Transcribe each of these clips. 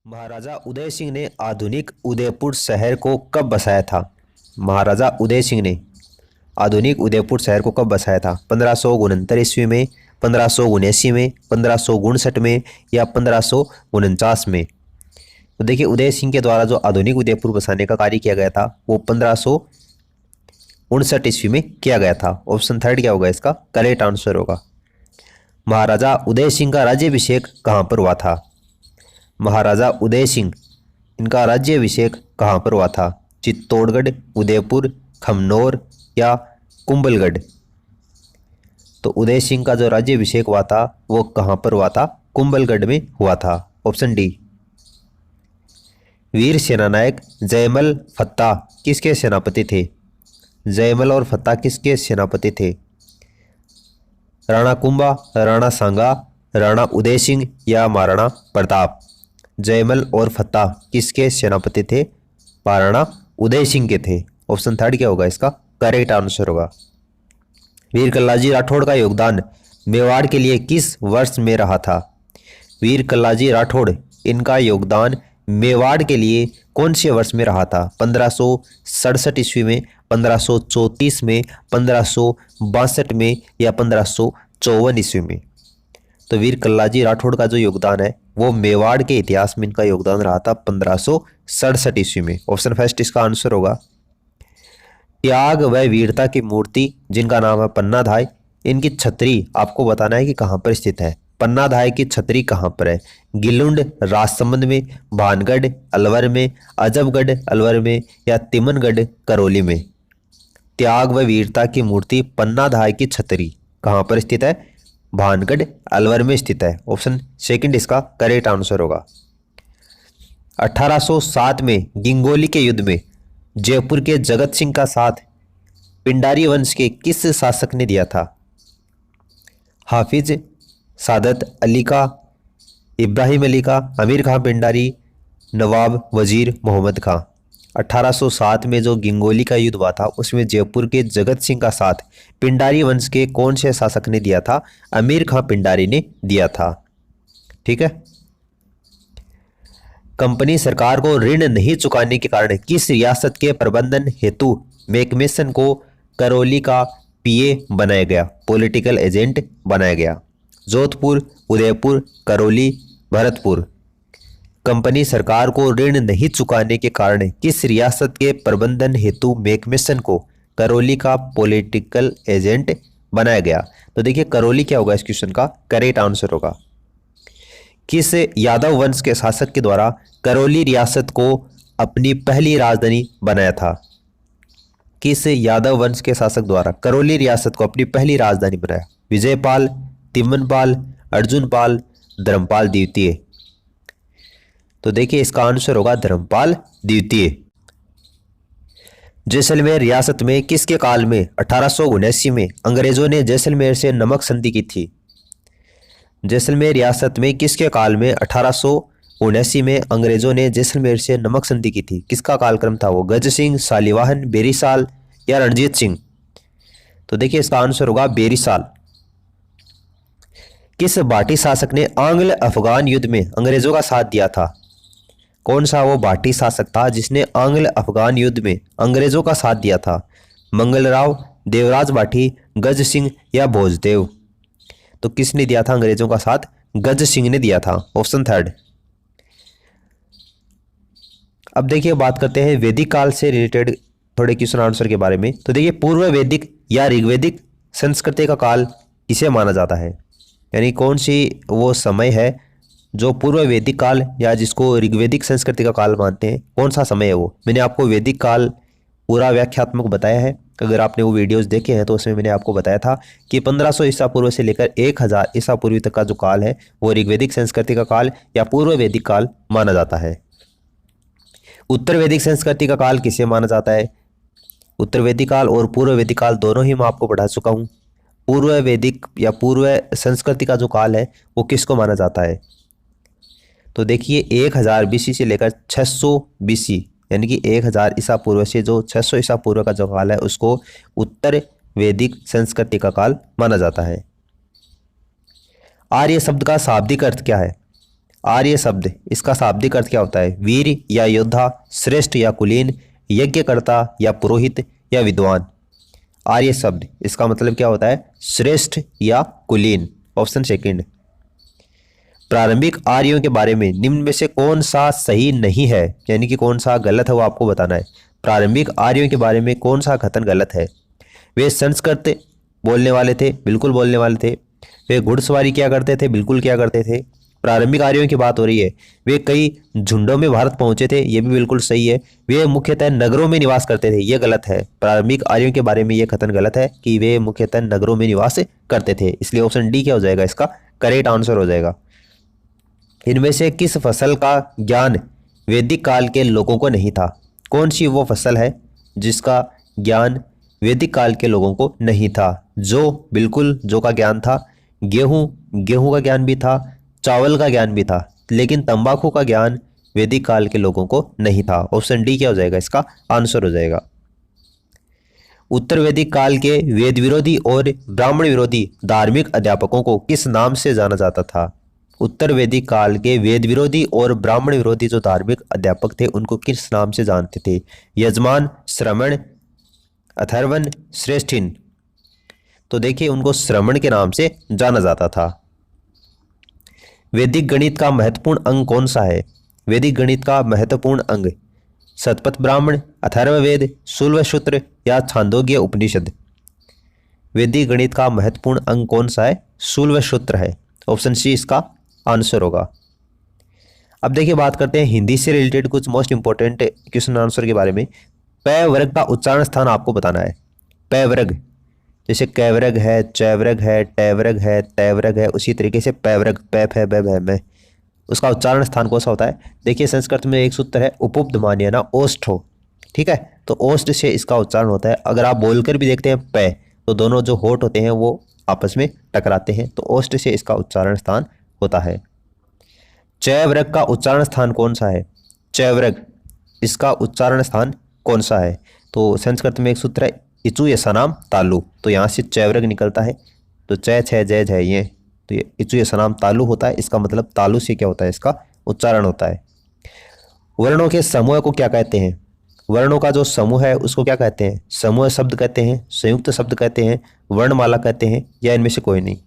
महाराजा उदय सिंह ने आधुनिक उदयपुर शहर को कब बसाया था? महाराजा उदय सिंह ने आधुनिक उदयपुर शहर को कब बसाया था? 1569 ईस्वी में, 1579 में, 1559 में या 1549 में? तो देखिए, उदय सिंह के द्वारा जो आधुनिक उदयपुर बसाने का कार्य किया गया था वो 1559 ईस्वी में किया गया था। ऑप्शन थर्ड क्या होगा इसका करेक्ट आंसर होगा। महाराजा उदय सिंह का राज्याभिषेक कहाँ पर हुआ था? महाराजा उदय सिंह इनका राज्याभिषेक कहाँ पर हुआ था? चित्तौड़गढ़, उदयपुर, खमनोर या कुंभलगढ़? तो उदय सिंह का जो राज्याभिषेक हुआ था वो कहाँ पर हुआ था? कुंभलगढ़ में हुआ था। Option D. वीर सेनानायक जयमल फत्ता किसके सेनापति थे? जयमल और फत्ता किसके सेनापति थे? राणा कुंभा, राणा सांगा, राणा उदय सिंह या महाराणा प्रताप? जयमल और फत्ता किसके सेनापति थे? महाराणा उदय सिंह के थे। ऑप्शन थर्ड क्या होगा इसका करेक्ट आंसर होगा। वीर कल्लाजी राठौड़ का योगदान मेवाड़ के लिए किस वर्ष में रहा था? वीर कल्लाजी राठौड़ इनका योगदान मेवाड़ के लिए कौन से वर्ष में रहा था? 1567 ईस्वी में, 1534 में, 1562 में या 1554 ईस्वी में? तो वीर कल्लाजी राठौड़ का जो योगदान है वो मेवाड़ के इतिहास में इनका योगदान रहा था 1567 ईस्वी में। ऑप्शन फर्स्ट इसका आंसर होगा। त्याग व वीरता की मूर्ति जिनका नाम है पन्नाधाय, इनकी छतरी आपको बताना है कि कहाँ पर स्थित है। पन्नाधाय की छतरी कहाँ पर है? गिलुंड राजसमंद में, भानगढ़ अलवर में, अजबगढ़ अलवर में या तिमनगढ़ करौली में? त्याग व वीरता की मूर्ति पन्नाधाय की छतरी कहाँ पर स्थित है? भानगढ़ अलवर में स्थित है। ऑप्शन सेकंड इसका करेक्ट आंसर होगा। 1807 में गिंगोली के युद्ध में जयपुर के जगत सिंह का साथ पिंडारी वंश के किस शासक ने दिया था? हाफिज सादत अली का, इब्राहिम अली का, अमीर खां पिंडारी, नवाब वजीर मोहम्मद खां? 1807 में जो गिंगोली का युद्ध हुआ था उसमें जयपुर के जगत सिंह का साथ पिंडारी वंश के कौन से शासक ने दिया था? अमीर खां पिंडारी ने दिया था। ठीक है। कंपनी सरकार को ऋण नहीं चुकाने के कारण किस रियासत के प्रबंधन हेतु मैकमेसन को करौली का पीए बनाया गया, पॉलिटिकल एजेंट बनाया गया? जोधपुर, उदयपुर, करौली, भरतपुर? कंपनी सरकार को ऋण नहीं चुकाने के कारण किस रियासत के प्रबंधन हेतु मैकमेसन को करौली का पॉलिटिकल एजेंट बनाया गया? तो देखिए, करौली क्या होगा इस क्वेश्चन का करेक्ट आंसर होगा। किस यादव वंश के शासक के द्वारा करौली रियासत को अपनी पहली राजधानी बनाया था? किस यादव वंश के शासक द्वारा करौली रियासत को अपनी पहली राजधानी बनाया? विजयपाल, तिम्मनपाल, अर्जुनपाल, धर्मपाल द्वितीय? तो देखिए, इसका आंसर होगा धर्मपाल द्वितीय। जैसलमेर रियासत में किसके काल में 1879 में अंग्रेजों ने जैसलमेर से नमक संधि की थी? जैसलमेर रियासत में किसके काल में 1879 में अंग्रेजों ने जैसलमेर से नमक संधि की थी? किसका कालक्रम था वो? गज सिंह, सालिवाहन, बेरीसाल या रणजीत सिंह? तो देखिए, इसका आंसर होगा बेरीसाल। किस भाटी शासक ने आंग्ल अफगान युद्ध में अंग्रेजों का साथ दिया था? कौन सा वो भाटी शासक था जिसने आंग्ल अफगान युद्ध में अंग्रेजों का साथ दिया था? मंगलराव, देवराज भाटी, गज सिंह या भोजदेव? तो किसने दिया था अंग्रेजों का साथ? गज सिंह ने दिया था। Option third. अब देखिए, बात करते हैं वैदिक काल से रिलेटेड थोड़े क्वेश्चन आंसर के बारे में। तो देखिए, पूर्व वैदिक या ऋग्वैदिक संस्कृति का काल किसे माना जाता है? यानी कौन सी वो समय है जो पूर्व वैदिक काल या जिसको ऋग्वैदिक संस्कृति का काल मानते हैं, कौन सा समय है वो? मैंने आपको वैदिक काल पूरा व्याख्यात्मक बताया है। अगर आपने वो वीडियोस देखे हैं तो उसमें मैंने आपको बताया था कि 1500 ईसा पूर्व से लेकर 1000 ईसा पूर्व तक का जो काल है वो ऋग्वैदिक संस्कृति का काल या पूर्व वैदिक काल माना जाता है। उत्तर वैदिक संस्कृति का काल किसे माना जाता है? उत्तर वैदिक काल और पूर्व वैदिक काल दोनों ही मैं आपको पढ़ा चुका हूँ। पूर्व वैदिक या पूर्व संस्कृति का जो काल है वो किसको माना जाता है? तो देखिए, 1000 बीसी से लेकर 600 बीसी यानी कि 1000 ईसा पूर्व से जो 600 ईसा पूर्व का जो काल है उसको उत्तर वैदिक संस्कृति का काल माना जाता है। आर्य शब्द का शाब्दिक अर्थ क्या है? आर्य शब्द इसका शाब्दिक अर्थ क्या होता है? वीर या योद्धा, श्रेष्ठ या कुलीन, यज्ञकर्ता या पुरोहित या विद्वान। आर्य शब्द इसका मतलब क्या होता है? श्रेष्ठ या कुलीन। Option second. प्रारंभिक आर्यों के बारे में निम्न में से कौन सा सही नहीं है, यानी कि कौन सा गलत है वो आपको बताना है। प्रारंभिक आर्यों के बारे में कौन सा कथन गलत है? वे संस्कृत बोलने वाले थे, बिल्कुल बोलने वाले थे। वे घुड़सवारी किया करते थे, बिल्कुल किया करते थे। प्रारंभिक आर्यों की बात हो रही है। वे कई झुंडों में भारत पहुंचे थे, ये भी बिल्कुल सही है। वे मुख्यतः नगरों में निवास करते थे, ये गलत है। प्रारंभिक आर्यों के बारे में ये कथन गलत है कि वे मुख्यतः नगरों में निवास करते थे, इसलिए ऑप्शन डी क्या हो जाएगा? इसका करेक्ट आंसर हो जाएगा। इनमें से किस फसल का ज्ञान वैदिक काल के लोगों को नहीं था? कौन सी वो फसल है जिसका ज्ञान वैदिक काल के लोगों को नहीं था? बिल्कुल जौ का ज्ञान था। गेहूं का ज्ञान भी था, चावल का ज्ञान भी था, लेकिन तंबाकू का ज्ञान वैदिक काल के लोगों को नहीं था। ऑप्शन डी क्या हो जाएगा? इसका आंसर हो जाएगा। उत्तर वैदिक काल के वेद विरोधी और ब्राह्मण विरोधी धार्मिक अध्यापकों को किस नाम से जाना जाता था? उत्तर वैदिक काल के वेद विरोधी और ब्राह्मण विरोधी जो धार्मिक अध्यापक थे उनको किस नाम से जानते थे? यजमान, श्रमण, अथर्वण, श्रेष्ठिन। तो देखिए उनको श्रमण के नाम से जाना जाता था। वैदिक गणित का महत्वपूर्ण अंग कौन सा है? वैदिक गणित का महत्वपूर्ण अंग शतपथ ब्राह्मण, अथर्ववेद, शुल्बसूत्र या छांदोग्य उपनिषद। वैदिक गणित का महत्वपूर्ण अंग कौन सा है? शुल्बसूत्र है। ऑप्शन सी इसका आंसर होगा। अब देखिए बात करते हैं हिंदी से रिलेटेड कुछ मोस्ट इंपॉर्टेंट क्वेश्चन आंसर के बारे में। प वर्ग का उच्चारण स्थान आपको बताना है। प वर्ग जैसे क वर्ग है, च वर्ग है, ट वर्ग है, त वर्ग है, उसी तरीके से प वर्ग प फ ब भ म, उसका उच्चारण स्थान कौन सा होता है? देखिए संस्कृत में एक सूत्र है उपुब्ध मान्यना ओष्ठो, ठीक है, तो ओष्ठ से इसका उच्चारण होता है। अगर आप बोलकर भी देखते हैं प, तो दोनों जो होठ होते हैं वो आपस में टकराते हैं, तो ओष्ठ से इसका उच्चारण स्थान होता है। च वर्ग का उच्चारण स्थान कौन सा है? च वर्ग इसका उच्चारण स्थान कौन सा है? तो संस्कृत में एक सूत्र है इचु यसानाम तालु, तो यहाँ से च वर्ग निकलता है, तो च छ जय जय ये, तो ये इचु यसानाम तालु होता है। इसका मतलब तालु से क्या होता है? इसका उच्चारण होता है। वर्णों के समूह को क्या कहते हैं? वर्णों का जो समूह है उसको क्या कहते हैं? समूह शब्द कहते हैं, संयुक्त शब्द कहते हैं, वर्णमाला कहते हैं, या इनमें से कोई नहीं?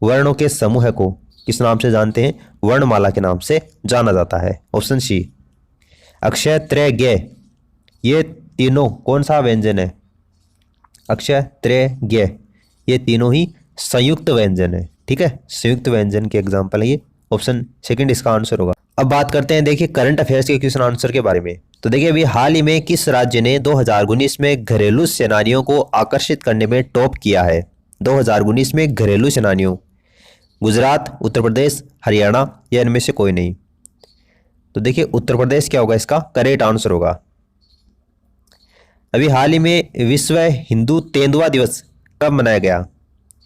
वर्णों के समूह को किस नाम से जानते हैं? वर्णमाला के नाम से जाना जाता है। Option C. अक्षय, त्रय, ज्ञ, ये तीनों कौन सा व्यंजन है? अक्षय, त्रय, ज्ञ, ये तीनों ही संयुक्त व्यंजन है, ठीक है, संयुक्त व्यंजन के एग्जाम्पल है ये। ऑप्शन सेकंड इसका आंसर होगा। अब बात करते हैं देखिए करंट अफेयर्स के क्वेश्चन आंसर के बारे में। तो देखिए अभी हाल ही में किस राज्य ने 2019 में घरेलू सेनानियों को आकर्षित करने में टॉप किया है? 2019 में घरेलू सेनानियों, गुजरात, उत्तर प्रदेश, हरियाणा, या इनमें से कोई नहीं? तो देखिए उत्तर प्रदेश क्या होगा? इसका करेक्ट आंसर होगा। अभी हाल ही में विश्व हिंदू तेंदुआ दिवस कब मनाया गया?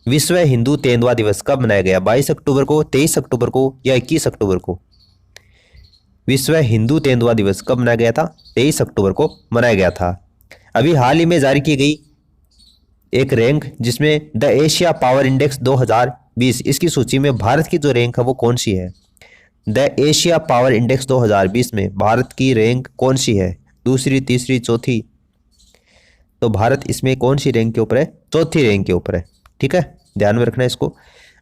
विश्व हिंदू तेंदुआ दिवस कब मनाया गया? 22 अक्टूबर को, 23 अक्टूबर को, या 21 अक्टूबर को? विश्व हिंदू तेंदुआ दिवस कब मनाया गया था? 23 अक्टूबर को मनाया गया था। अभी हाल ही में जारी की गई एक रैंक जिसमें द एशिया पावर इंडेक्स 2020, इसकी सूची में भारत की जो रैंक है वो कौन सी है? द एशिया पावर इंडेक्स 2020 में भारत की रैंक कौन सी है? दूसरी, तीसरी, चौथी? तो भारत इसमें कौन सी रैंक के ऊपर है? चौथी रैंक के ऊपर है, ठीक है, ध्यान में रखना है इसको।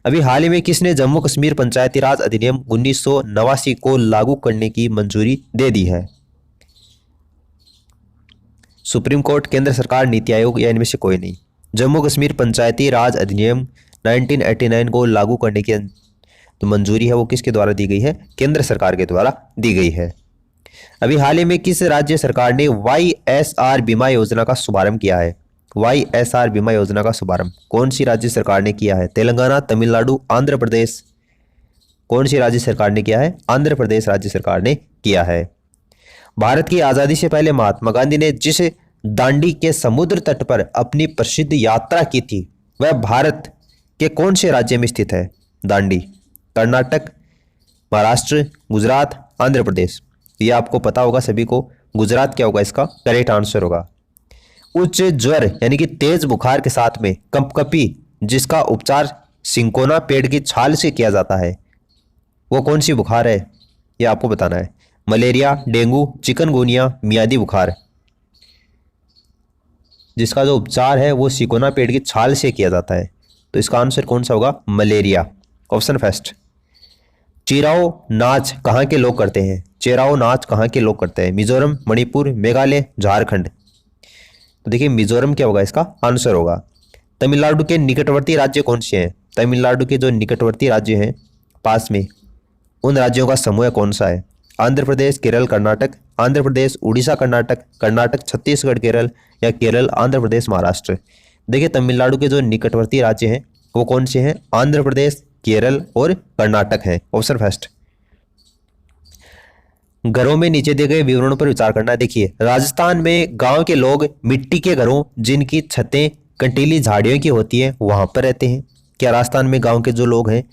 अभी हाल ही में किसने जम्मू कश्मीर पंचायती राज अधिनियम 1989 को लागू करने की मंजूरी दे दी है? सुप्रीम कोर्ट, केंद्र सरकार, नीति आयोग, या इनमें से कोई नहीं? जम्मू कश्मीर पंचायती राज अधिनियम 1989 को लागू करने की तो मंजूरी है वो किसके द्वारा दी गई है? केंद्र सरकार के द्वारा दी गई है। अभी हाल ही में किस राज्य सरकार ने YSR बीमा योजना का शुभारंभ किया है? YSR बीमा योजना का शुभारंभ कौन सी राज्य सरकार ने किया है? तेलंगाना, तमिलनाडु, आंध्र प्रदेश? कौन सी राज्य सरकार ने किया है? आंध्र प्रदेश राज्य सरकार ने किया है। भारत की आज़ादी से पहले महात्मा गांधी ने जिस दांडी के समुद्र तट पर अपनी प्रसिद्ध यात्रा की थी वह भारत के कौन से राज्य में स्थित है? दांडी कर्नाटक, महाराष्ट्र, गुजरात, आंध्र प्रदेश? ये आपको पता होगा सभी को, गुजरात क्या होगा? इसका करेक्ट आंसर होगा। उच्च ज्वर यानी कि तेज बुखार के साथ में कंपकपी जिसका उपचार सिंकोना पेड़ की छाल से किया जाता है, वो कौन सी बुखार है, ये आपको बताना है। मलेरिया, डेंगू, चिकनगुनिया, मियादी बुखार। जिसका जो उपचार है वो सिकोना पेड़ की छाल से किया जाता है। तो इसका आंसर कौन सा होगा, मलेरिया। Option first. चिराओ नाच कहाँ के लोग करते हैं, चिराओ नाच कहाँ के लोग करते हैं, मिजोरम, मणिपुर, मेघालय, झारखंड। तो देखिए मिजोरम क्या होगा, इसका आंसर होगा। तमिलनाडु के निकटवर्ती राज्य कौन से हैं, तमिलनाडु के जो निकटवर्ती राज्य हैं पास में, उन राज्यों का समूह कौन सा है। आंध्र प्रदेश, केरल, कर्नाटक, आंध्र प्रदेश, उड़ीसा, कर्नाटक, कर्नाटक, छत्तीसगढ़, केरल, या केरल, आंध्र प्रदेश, महाराष्ट्र। देखिए तमिलनाडु के जो निकटवर्ती राज्य हैं वो कौन से हैं, आंध्र प्रदेश, केरल और कर्नाटक हैं। Option first. घरों में नीचे दिए गए विवरणों पर विचार करना है। देखिए राजस्थान में गांव के लोग मिट्टी के घरों जिनकी छतें कंटीली झाड़ियों की होती है वहां पर रहते हैं। क्या राजस्थान में गांव के जो लोग हैं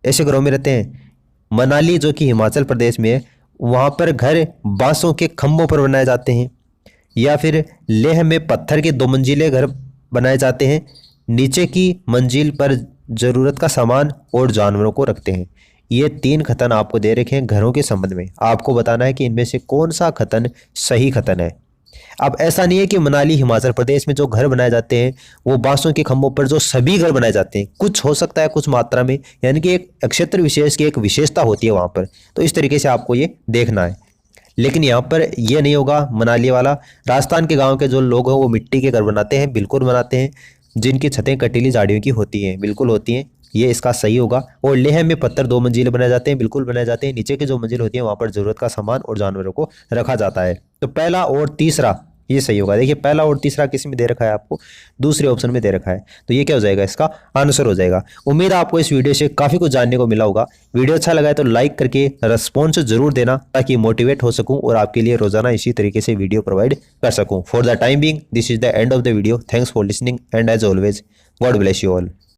ऐसे घरों में रहते हैं। मनाली जो कि हिमाचल प्रदेश में है वहां पर घर बांसों के खंभों पर बनाए जाते हैं। या फिर लेह में पत्थर के 2 मंजिले घर बनाए जाते हैं, नीचे की मंजिल पर जरूरत का सामान और जानवरों को रखते हैं। ये 3 कथन आपको दे रखे हैं घरों के संबंध में, आपको बताना है कि इनमें से कौन सा कथन सही कथन है। अब ऐसा नहीं है कि मनाली हिमाचल प्रदेश में जो घर बनाए जाते हैं वो बांसों के खंभों पर जो सभी घर बनाए जाते हैं, कुछ हो सकता है कुछ मात्रा में, यानी कि एक क्षेत्र विशेष की एक विशेषता होती है वहां पर। तो इस तरीके से आपको ये देखना है। लेकिन यहाँ पर ये नहीं होगा मनाली वाला। राजस्थान के गांव के जो लोग हैं वो मिट्टी के घर बनाते हैं, बिल्कुल बनाते हैं, जिनकी छतें कटीली झाड़ियों की होती हैं, बिल्कुल होती हैं, ये इसका सही होगा। और लेह में पत्थर 2 मंजिले बनाए जाते हैं, बिल्कुल बनाए जाते हैं, नीचे की जो मंजिल होती है वहां पर जरूरत का सामान और जानवरों को रखा जाता है। तो पहला और तीसरा ये सही होगा। देखिए पहला और तीसरा किसी में दे रखा है आपको, दूसरे ऑप्शन में दे रखा है, तो ये क्या हो जाएगा, इसका आंसर हो जाएगा। उम्मीद है आपको इस वीडियो से काफी कुछ जानने को मिला होगा। वीडियो अच्छा लगा है तो लाइक करके रेस्पॉन्स जरूर देना ताकि मोटिवेट हो सकूं और आपके लिए रोजाना इसी तरीके से वीडियो प्रोवाइड कर सकूं। For the time being this is the end of the video. Thanks for listening and as always God bless you all.